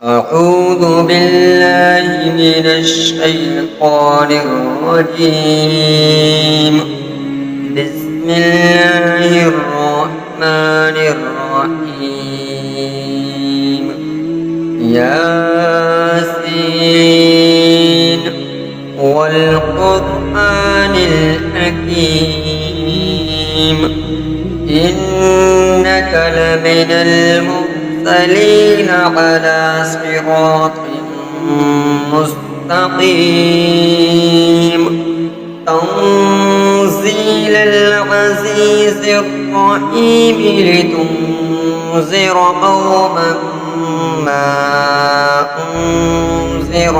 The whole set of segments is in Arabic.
أعوذ بالله من الشيطان الرجيم. بسم الله الرحمن الرحيم. ياسين والقرآن الحكيم إنك لمن المرسلين على صراط مستقيم تنزيل العزيز الرحيم لتنذر قوما ما أنذر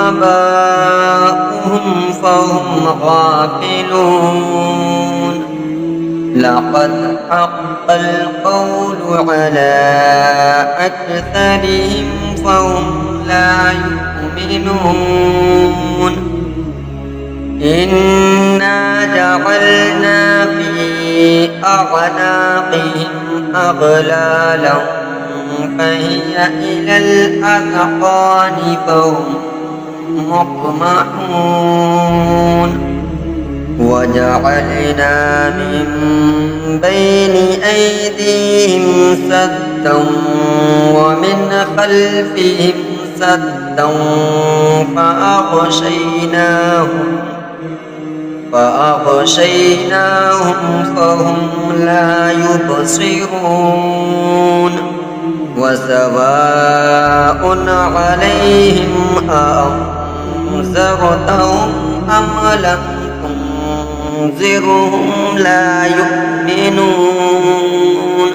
آباؤهم فهم غافلون. لقد حق القول على أكثرهم فهم لا يؤمنون. إنا جعلنا في أعناقهم أغلالا فهي إلى الأذقان فهم مقمحون. وجعلنا من بين أيديهم سدا ومن خلفهم سدا فأغشيناهم فهم لا يبصرون. وسواء عليهم أأنذرتهم أم لم تنذرهم لا يؤمنون.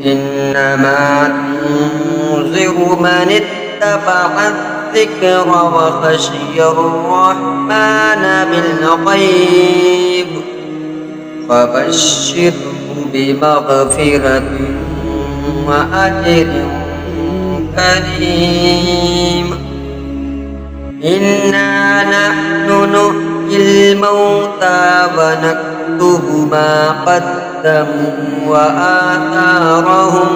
إنما تنذر من اتبع الذكر وخشي الرحمن بالغيب فبشره بمغفرة وأجر كريم. إنا نحن نحيي الموتى ونكتب ما قدموا وآثارهم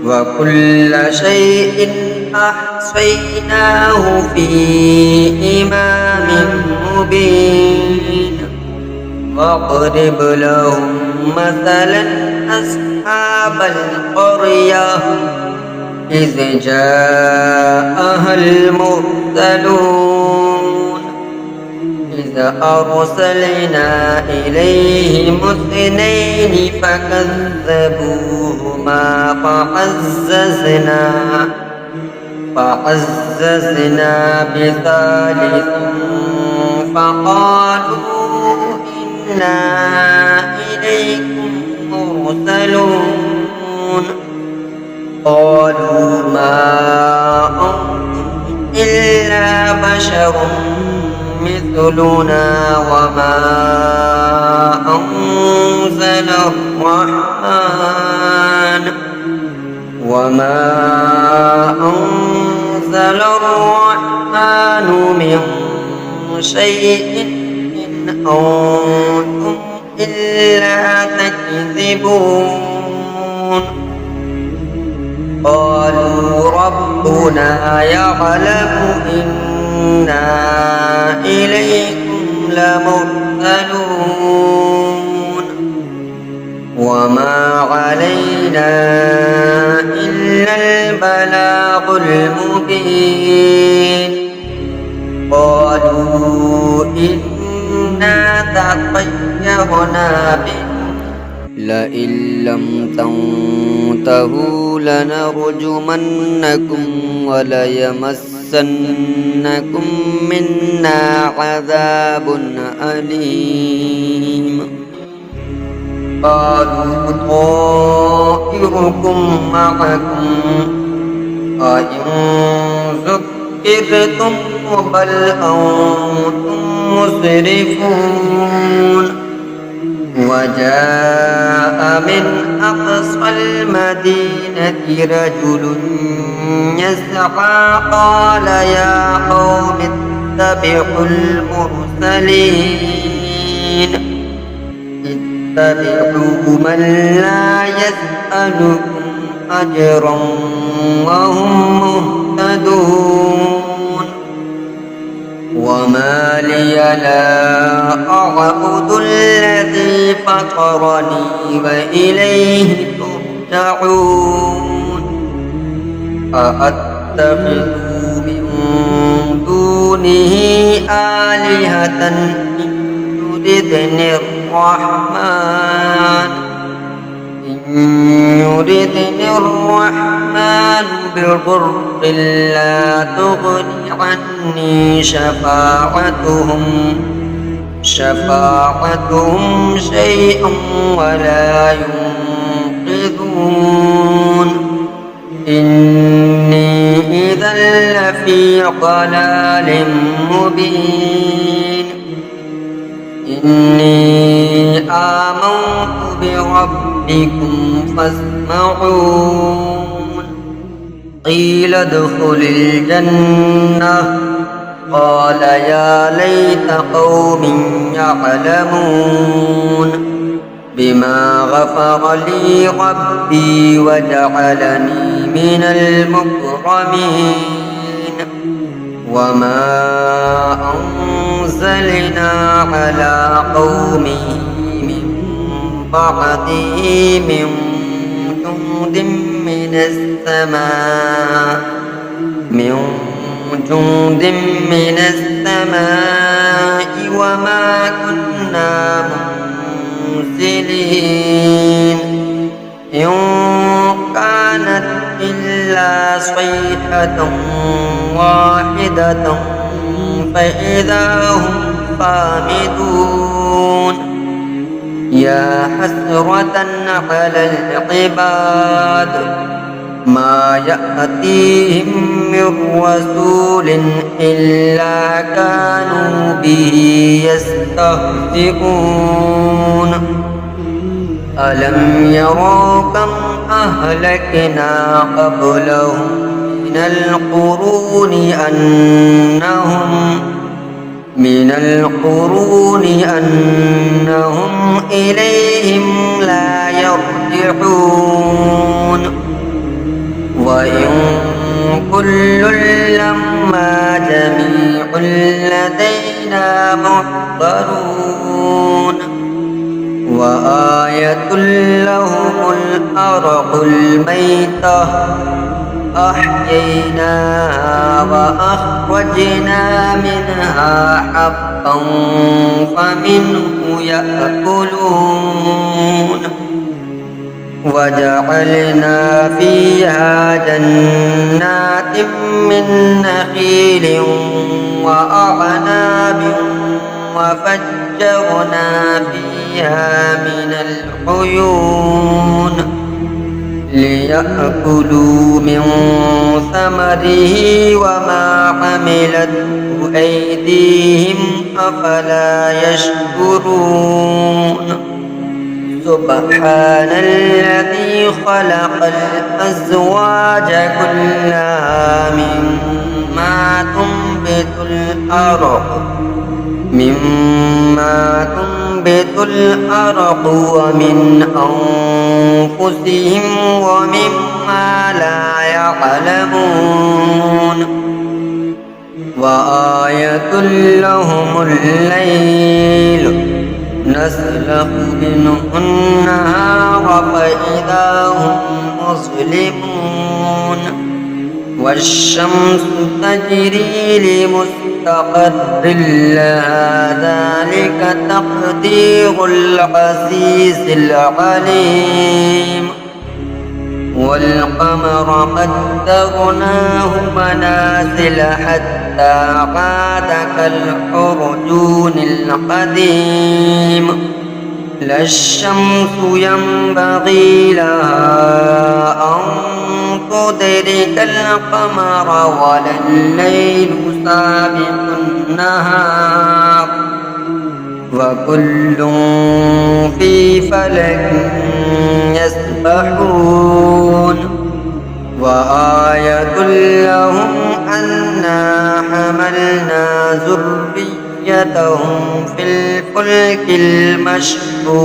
وكل شيء أحصيناه في إمام مبين. واضرب لهم مثلا أصحاب القرية إذ جاءها المرسلون إذ أرسلنا إليهم اثنين فكذبوهما فعززنا بثالث فقالوا إنا إليكم مرسلون. قالوا ما أنتم إلا بشر مثلنا وما أنزل الرحمن من شيء إن أنتم إلا تكذبون. قالوا ربنا يعلم إنا إليكم لمرسلون وما علينا إلا البلاغ المبين. قالوا إنا تطيرنا بكم لئن لم تنتهوا لنرجمنكم وليمسنكم منا عذاب أليم. قالوا طائركم معكم أئن ذكرتم بل أنتم مسرفون. وجاء من أقصى المدينة رجل يسعى قال يا قوم اتبعوا المرسلين اتبعوا من لا يسألكم أجرا وهم مهتدون وما لي لا أعبد الذي فطرني وإليه ترجعون أأتخذ من دونه آلهة إن يردني الرحمن بضر لا تغني عني شفاعتهم شيئا ولا ينقذون إني إذا لفي ضلال مبين إني آمنت بربكم فاسمعون قيل ادخل الجنة قال يا ليت قوم يعلمون بما غفر لي ربي وجعلني من المكرمين وما أنزلنا على قومه من بعده من جند من السماء وما كنا منزلين إن كانت إلا صيحة واحدة فإذا هم خامدون يا حسرة على العباد ما يأتيهم من رسول إلا كانوا به يستهزئون ألم يروا كم أهلكنا قبلهم من القرون أنهم إليهم لا يرجعون وإن كل لما جميع لدينا محضرون وآية لهم الأرض الميتة أحييناها وأخرجنا منها حبا فمنه يأكلون وجعلنا فيها جنات من نخيل وأعناب وفجرنا فيها من العيون ليأكلوا من ثمره وما عملته أيديهم أفلا يشكرون سبحان الذي خلق الأزواج كلها مما تنبت الأرض ومن أنفسهم ومما لا يعلمون وآية لهم الليل نسلخ منه النهار فإذا هم مظلمون والشمس تجري لمستقر لها ذلك تقدير العزيز العليم والقمر قدرناه منازل حتى عاد كالعرجون القديم لا الشمس ينبغي لها أن تدرك القمر ولا الليل سابق النهار وكل في فلك يسبحون وآية لهم أنا حملنا ذريتهم في الفلك الفلك المشحون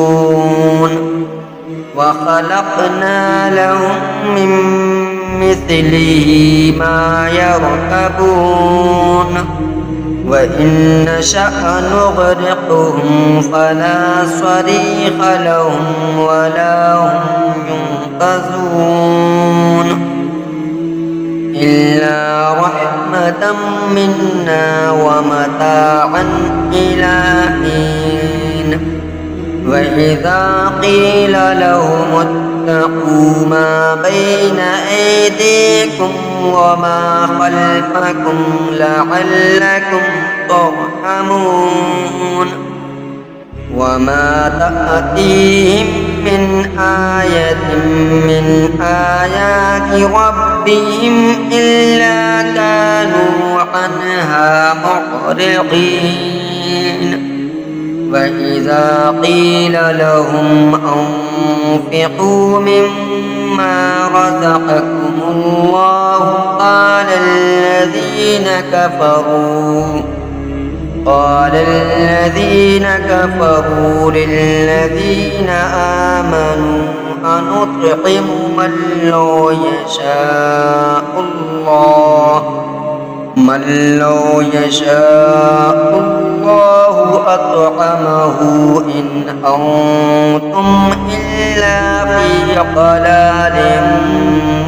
وخلقنا لهم من مثله ما يركبون وإن نشأ نغرقهم فلا صريخ لهم ولا هم ينقذون إلا رحمة منا ومتاعا إلى حين وإذا قيل لهم اتقوا ما بين أيديكم وما خلفكم لعلكم ترحمون وما تأتيهم من آية من آيات ربهم إلا كانوا عنها معرضين وإذا قيل لهم أنفقوا مما رزقكم الله قال الذين كفروا للذين آمنوا أنطعم من لو يشاء الله أطعمه إن أنتم إلا في ضلال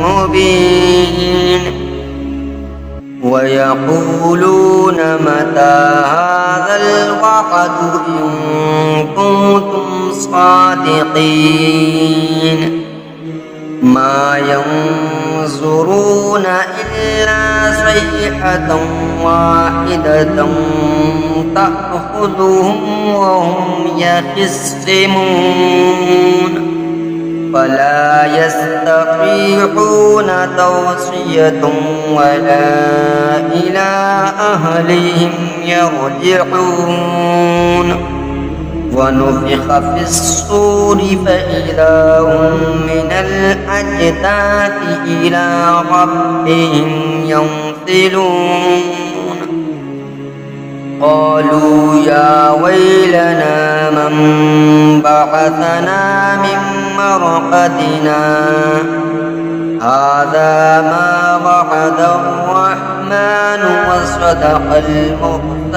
مبين ويقولون متى هذا الوعد إن كنتم صادقين ما ينظرون إلا صيحة واحدة تأخذهم وهم يخصمون فلا يستطيعون توصية ولا إلى أهلهم يرجعون ونفخ في الصور فإذا هم من الأجداث إلى ربهم ينسلون قالوا يا ويلنا من بعثنا من مرقدنا هذا ما وعد الرحمن وصدق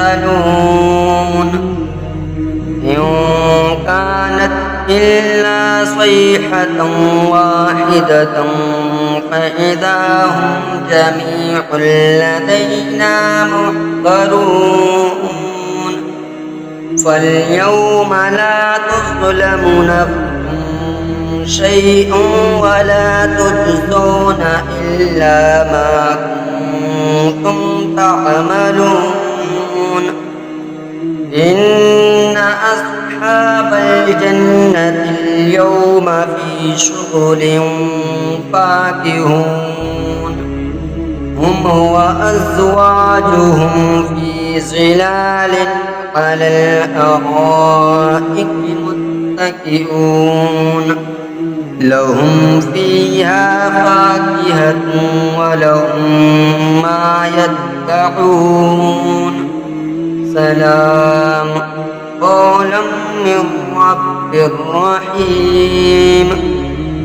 المرسلون إن كانت إلا صيحة واحدة فإذا هم جميع لدينا محضرون فاليوم لا تظلم نفس شيء ولا تجزون إلا ما كنتم تعملون إن أصحاب الجنة اليوم في شغل فاكهون هم وأزواجهم في ظلال على الأرائك متكئون لهم فيها فاكهة ولهم ما يدعون سلام قولا من رب رحيم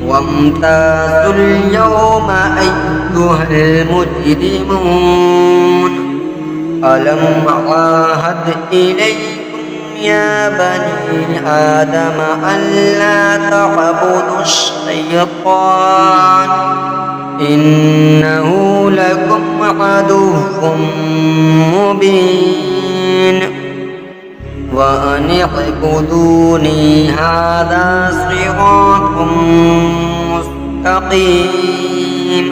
وامتازوا اليوم أيها المجرمون ألم أعاهد إليكم يا بني آدم ألا تعبدوا الشيطان إنه لكم عدو مبين وأن اعبدوني هذا صراط مستقيم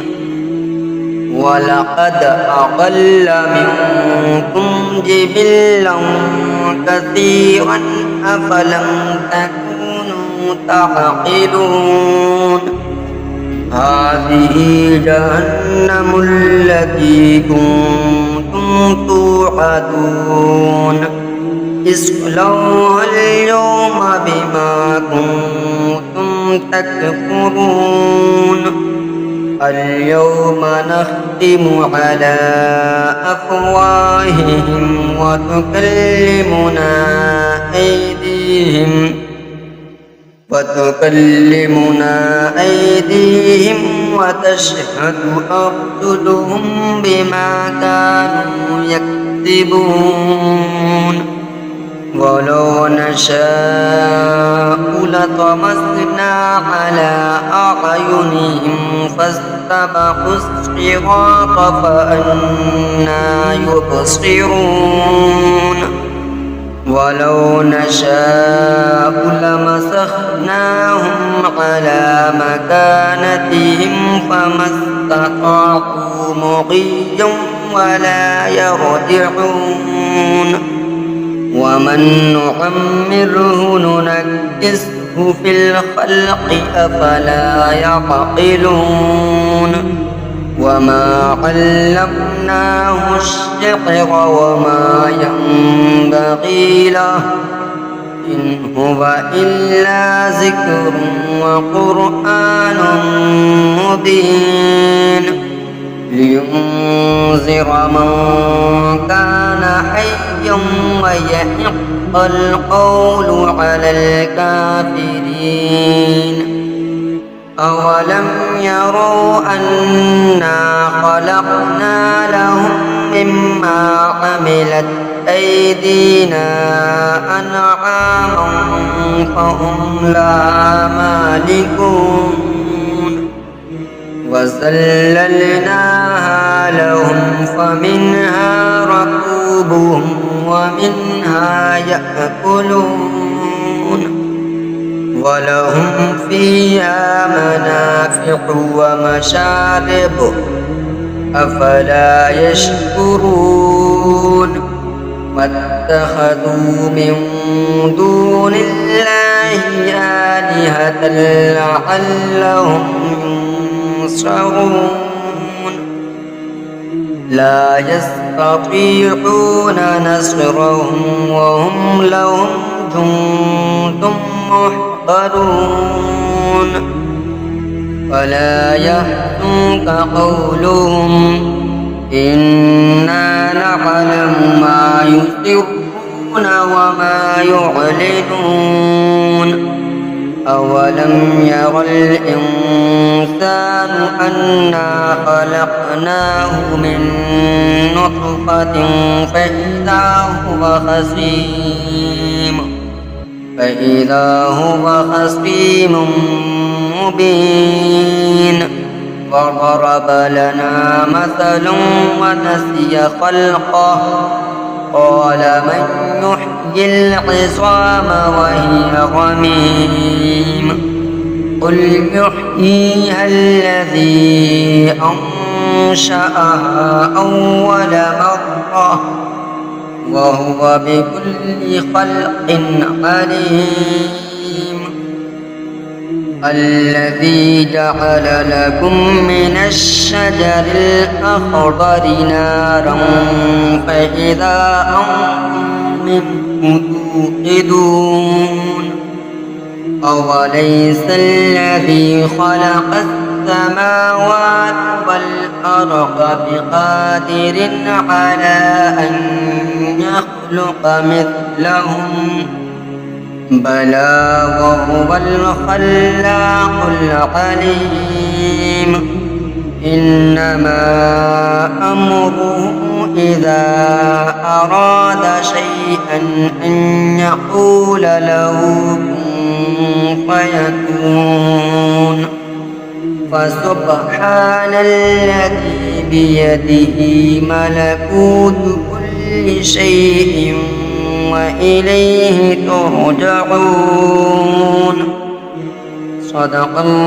ولقد أضل منكم جبلا كثيرا أفلم تكونوا تعقلون هذه جهنم التي كنتم توعدون اصلوها اليوم بما كنتم تكفرون اليوم نختم على أفواههم وتكلمنا أيديهم وتشهد أرجلهم بما كانوا يكسبون ولو نشاء لطمسنا على أعينهم فاستبقوا الصراط فأنى يبصرون ولو نشاء لمسخناهم على مكانتهم فما استطاعوا مضيا ولا يرجعون ومن نعمره ننكسه في الخلق أفلا يعقلون وما علمناه الشعر وما ينبغي له إن هو إلا ذكر وقرآن مبين لينذر من كان حيا ويحق القول على الكافرين أولم يروا أنا خلقنا لهم مما عملت أيدينا أنعاما فهم لها مالكون وذللناها لهم فمنها ركوبهم ومنها يأكلون ولهم فيها منافع ومشارب أفلا يشكرون واتخذوا من دون الله آلهة لعلهم ينصرون لا يستطيعون نصرهم وهم لهم جند محضرون ولا يحزنك قولهم إنا نعلم ما يسرون وما يعلنون أولم ير الإنسان أنا خلقناه من نطفة فإذا هو خصيم مبين وضرب لنا مثلا ونسي خلقه قال من يحيي العظام وهي رميم قل يحييها الذي أنشأها أول مرة وهو بكل خلق عليم الذي جعل لكم من الشجر الأخضر نارا فإذا أنتم منه توقدون أوليس الذي خلق السماوات والأرض بقادر على أن يخلق مثلهم بلى وهو الخلاق العليم إنما أمره إذا أراد شيئا أن يقول له كن فيكون فسبحان الذي بيده ملكوت كل شيء وإليه ترجعون صدق الله.